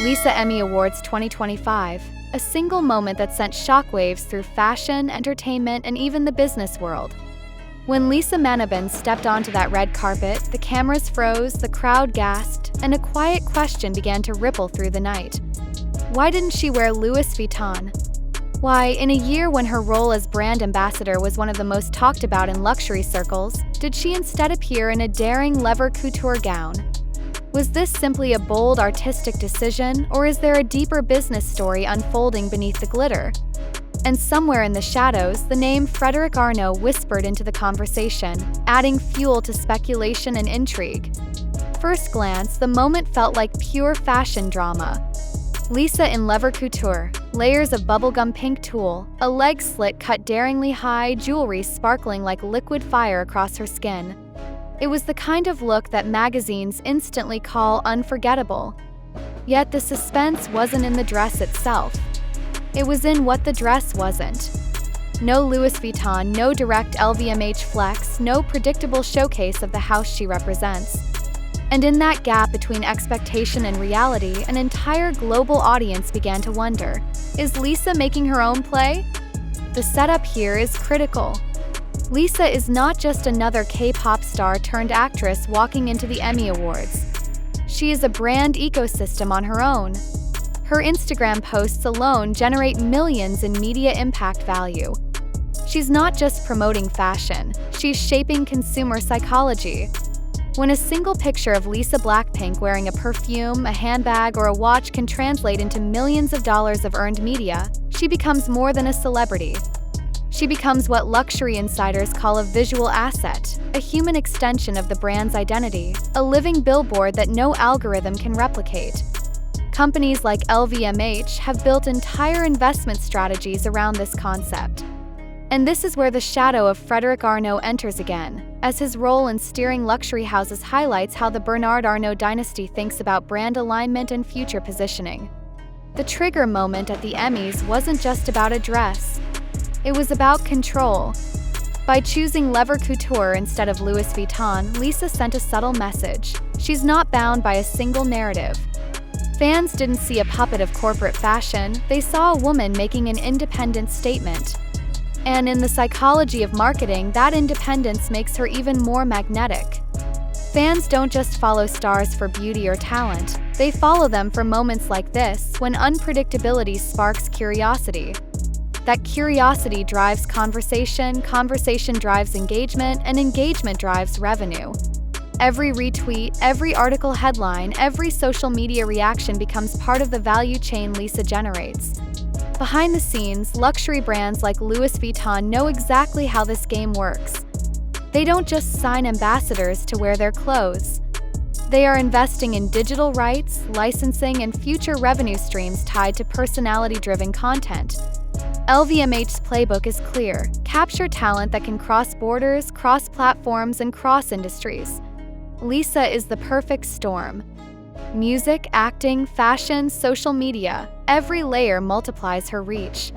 Lisa Emmy Awards 2025, a single moment that sent shockwaves through fashion, entertainment, and even the business world. When Lisa Manoban stepped onto that red carpet, the cameras froze, the crowd gasped, and a quiet question began to ripple through the night. Why didn't she wear Louis Vuitton? Why, in a year when her role as brand ambassador was one of the most talked about in luxury circles, did she instead appear in a daring leather couture gown? Was this simply a bold artistic decision, or is there a deeper business story unfolding beneath the glitter? And somewhere in the shadows, the name Frederic Arnault whispered into the conversation, adding fuel to speculation and intrigue. First glance, the moment felt like pure fashion drama. Lisa in leather couture, layers of bubblegum pink tulle, a leg slit cut daringly high, jewelry sparkling like liquid fire across her skin. It was the kind of look that magazines instantly call unforgettable. Yet the suspense wasn't in the dress itself. It was in what the dress wasn't. No Louis Vuitton, no direct LVMH flex, no predictable showcase of the house she represents. And in that gap between expectation and reality, an entire global audience began to wonder, is Lisa making her own play? The setup here is critical. Lisa is not just another K-pop star turned actress walking into the Emmy Awards. She is a brand ecosystem on her own. Her Instagram posts alone generate millions in media impact value. She's not just promoting fashion, she's shaping consumer psychology. When a single picture of Lisa Blackpink wearing a perfume, a handbag, or a watch can translate into millions of dollars of earned media, she becomes more than a celebrity. She becomes what luxury insiders call a visual asset, a human extension of the brand's identity, a living billboard that no algorithm can replicate. Companies like LVMH have built entire investment strategies around this concept. And this is where the shadow of Frederic Arnault enters again, as his role in steering luxury houses highlights how the Bernard Arnault dynasty thinks about brand alignment and future positioning. The trigger moment at the Emmys wasn't just about a dress. It was about control. By choosing leather couture instead of Louis Vuitton, Lisa sent a subtle message. She's not bound by a single narrative. Fans didn't see a puppet of corporate fashion, they saw a woman making an independent statement. And in the psychology of marketing, that independence makes her even more magnetic. Fans don't just follow stars for beauty or talent, they follow them for moments like this, when unpredictability sparks curiosity. That curiosity drives conversation, conversation drives engagement, and engagement drives revenue. Every retweet, every article headline, every social media reaction becomes part of the value chain Lisa generates. Behind the scenes, luxury brands like Louis Vuitton know exactly how this game works. They don't just sign ambassadors to wear their clothes. They are investing in digital rights, licensing, and future revenue streams tied to personality-driven content. LVMH's playbook is clear: capture talent that can cross borders, cross platforms, and cross industries. Lisa is the perfect storm. Music, acting, fashion, social media, every layer multiplies her reach.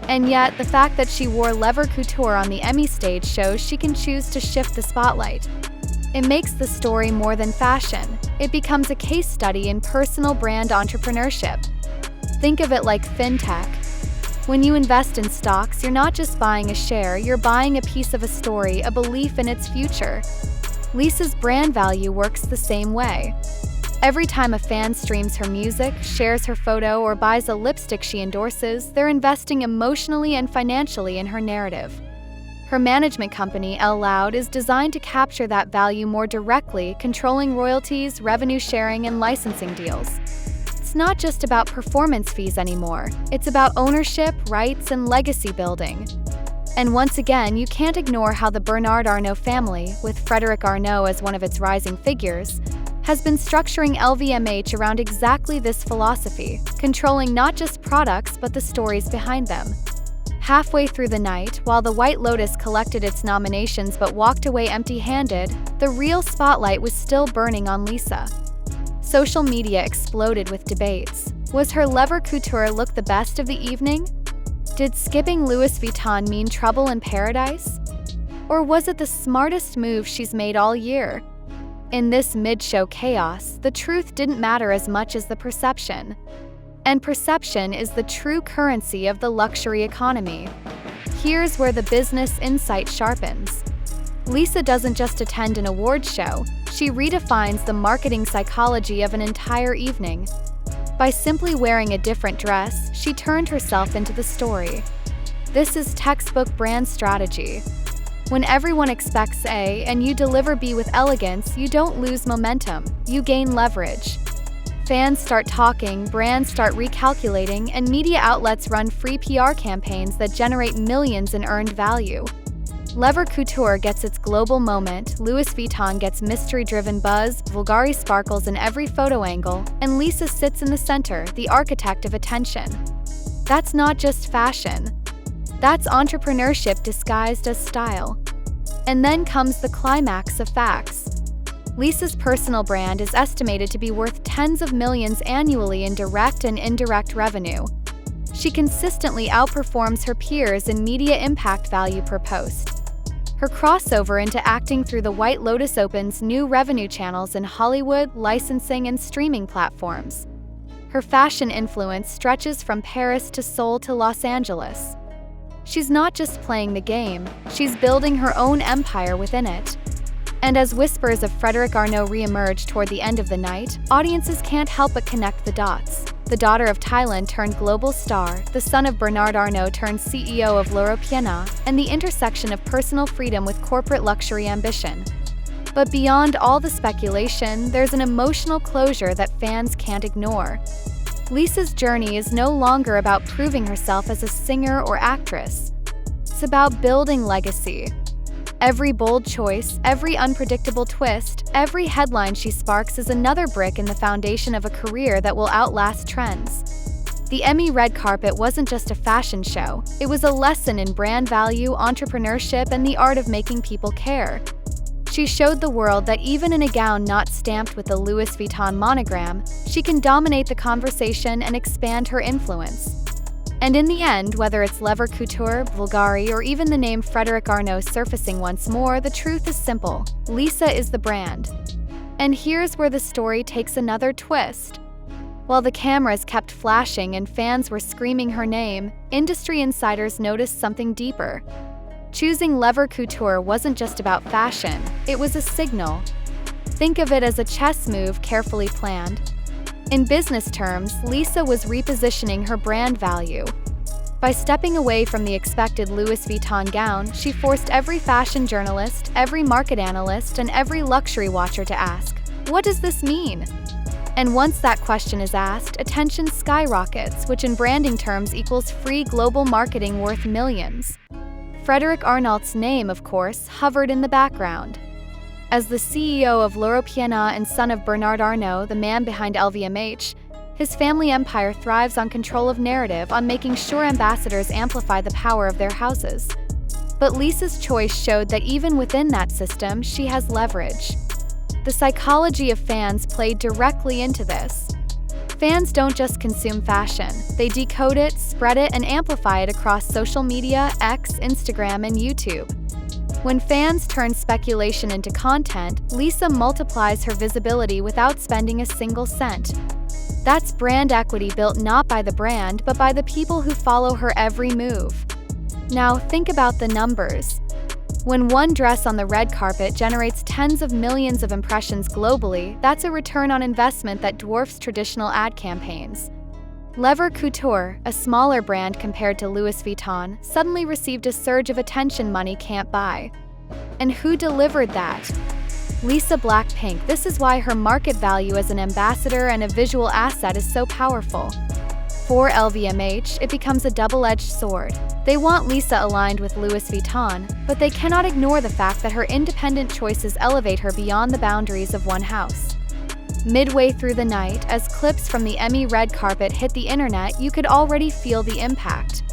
And yet, the fact that she wore leather couture on the Emmy stage shows she can choose to shift the spotlight. It makes the story more than fashion. It becomes a case study in personal brand entrepreneurship. Think of it like fintech. When you invest in stocks, you're not just buying a share, you're buying a piece of a story, a belief in its future. Lisa's brand value works the same way. Every time a fan streams her music, shares her photo, or buys a lipstick she endorses, they're investing emotionally and financially in her narrative. Her management company, lloud, is designed to capture that value more directly, controlling royalties, revenue sharing, and licensing deals. It's not just about performance fees anymore. It's about ownership, rights, and legacy building. And once again, you can't ignore how the Bernard Arnault family, with Frederic Arnault as one of its rising figures, has been structuring LVMH around exactly this philosophy, controlling not just products but the stories behind them. Halfway through the night, while the White Lotus collected its nominations but walked away empty-handed, the real spotlight was still burning on Lisa. Social media exploded with debates. Was her leather couture look the best of the evening? Did skipping Louis Vuitton mean trouble in paradise? Or was it the smartest move she's made all year? In this mid-show chaos, the truth didn't matter as much as the perception. And perception is the true currency of the luxury economy. Here's where the business insight sharpens. Lisa doesn't just attend an awards show, she redefines the marketing psychology of an entire evening. By simply wearing a different dress, she turned herself into the story. This is textbook brand strategy. When everyone expects A and you deliver B with elegance, you don't lose momentum, you gain leverage. Fans start talking, brands start recalculating, and media outlets run free PR campaigns that generate millions in earned value. Couture gets its global moment, Louis Vuitton gets mystery-driven buzz, Bulgari sparkles in every photo angle, and Lisa sits in the center, the architect of attention. That's not just fashion. That's entrepreneurship disguised as style. And then comes the climax of facts. Lisa's personal brand is estimated to be worth tens of millions annually in direct and indirect revenue. She consistently outperforms her peers in media impact value per post. Her crossover into acting through the White Lotus opens new revenue channels in Hollywood, licensing, and streaming platforms. Her fashion influence stretches from Paris to Seoul to Los Angeles. She's not just playing the game, she's building her own empire within it. And as whispers of Frederic Arnault re-emerge toward the end of the night, audiences can't help but connect the dots. The daughter of Thailand turned global star, the son of Bernard Arnault turned CEO of L'Europeana, and the intersection of personal freedom with corporate luxury ambition. But beyond all the speculation, there's an emotional closure that fans can't ignore. Lisa's journey is no longer about proving herself as a singer or actress. It's about building legacy. Every bold choice, every unpredictable twist, every headline she sparks is another brick in the foundation of a career that will outlast trends. The Emmy red carpet wasn't just a fashion show, it was a lesson in brand value, entrepreneurship, and the art of making people care. She showed the world that even in a gown not stamped with the Louis Vuitton monogram, she can dominate the conversation and expand her influence. And in the end, whether it's Couture, Bulgari, or even the name Frederic Arnault surfacing once more, the truth is simple. Lisa is the brand. And here's where the story takes another twist. While the cameras kept flashing and fans were screaming her name, industry insiders noticed something deeper. Choosing Couture wasn't just about fashion, it was a signal. Think of it as a chess move carefully planned. In business terms, Lisa was repositioning her brand value. By stepping away from the expected Louis Vuitton gown, she forced every fashion journalist, every market analyst, and every luxury watcher to ask, "What does this mean?" And once that question is asked, attention skyrockets, which in branding terms equals free global marketing worth millions. Frederic Arnault's name, of course, hovered in the background. As the CEO of L'Europeana and son of Bernard Arnault, the man behind LVMH, his family empire thrives on control of narrative, on making sure ambassadors amplify the power of their houses. But Lisa's choice showed that even within that system, she has leverage. The psychology of fans played directly into this. Fans don't just consume fashion, they decode it, spread it, and amplify it across social media, X, Instagram, and YouTube. When fans turn speculation into content, Lisa multiplies her visibility without spending a single cent. That's brand equity built not by the brand, but by the people who follow her every move. Now think about the numbers. When one dress on the red carpet generates tens of millions of impressions globally, that's a return on investment that dwarfs traditional ad campaigns. Couture, a smaller brand compared to Louis Vuitton, suddenly received a surge of attention money can't buy. And who delivered that? Lisa Blackpink. This is why her market value as an ambassador and a visual asset is so powerful. For LVMH, it becomes a double-edged sword. They want Lisa aligned with Louis Vuitton, but they cannot ignore the fact that her independent choices elevate her beyond the boundaries of one house. Midway through the night, as clips from the Emmy red carpet hit the internet, you could already feel the impact.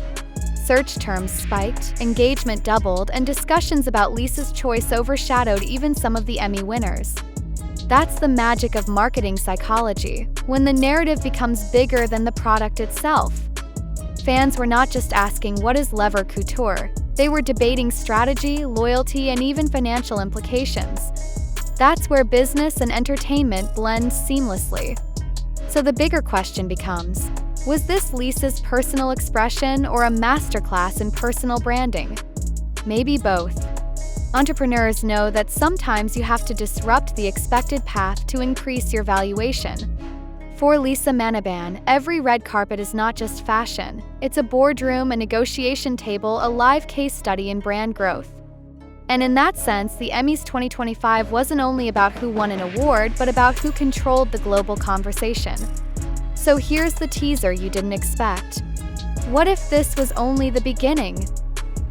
Search terms spiked, engagement doubled, and discussions about Lisa's choice overshadowed even some of the Emmy winners. That's the magic of marketing psychology, when the narrative becomes bigger than the product itself. Fans were not just asking, "What is Couture?" They were debating strategy, loyalty, and even financial implications. That's where business and entertainment blend seamlessly. So the bigger question becomes, was this Lisa's personal expression or a masterclass in personal branding? Maybe both. Entrepreneurs know that sometimes you have to disrupt the expected path to increase your valuation. For Lisa Manoban, every red carpet is not just fashion, it's a boardroom, a negotiation table, a live case study in brand growth. And in that sense, the Emmys 2025 wasn't only about who won an award, but about who controlled the global conversation. So here's the teaser you didn't expect. What if this was only the beginning?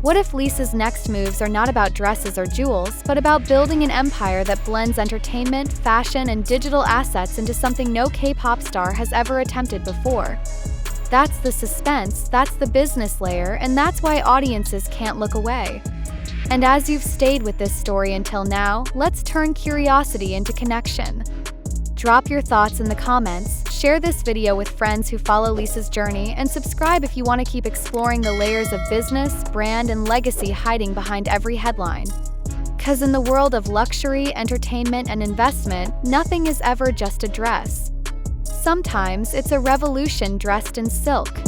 What if Lisa's next moves are not about dresses or jewels, but about building an empire that blends entertainment, fashion, and digital assets into something no K-pop star has ever attempted before? That's the suspense, that's the business layer, and that's why audiences can't look away. And as you've stayed with this story until now, let's turn curiosity into connection. Drop your thoughts in the comments, share this video with friends who follow Lisa's journey, and subscribe if you want to keep exploring the layers of business, brand, and legacy hiding behind every headline. 'Cause in the world of luxury, entertainment, and investment, nothing is ever just a dress. Sometimes it's a revolution dressed in silk.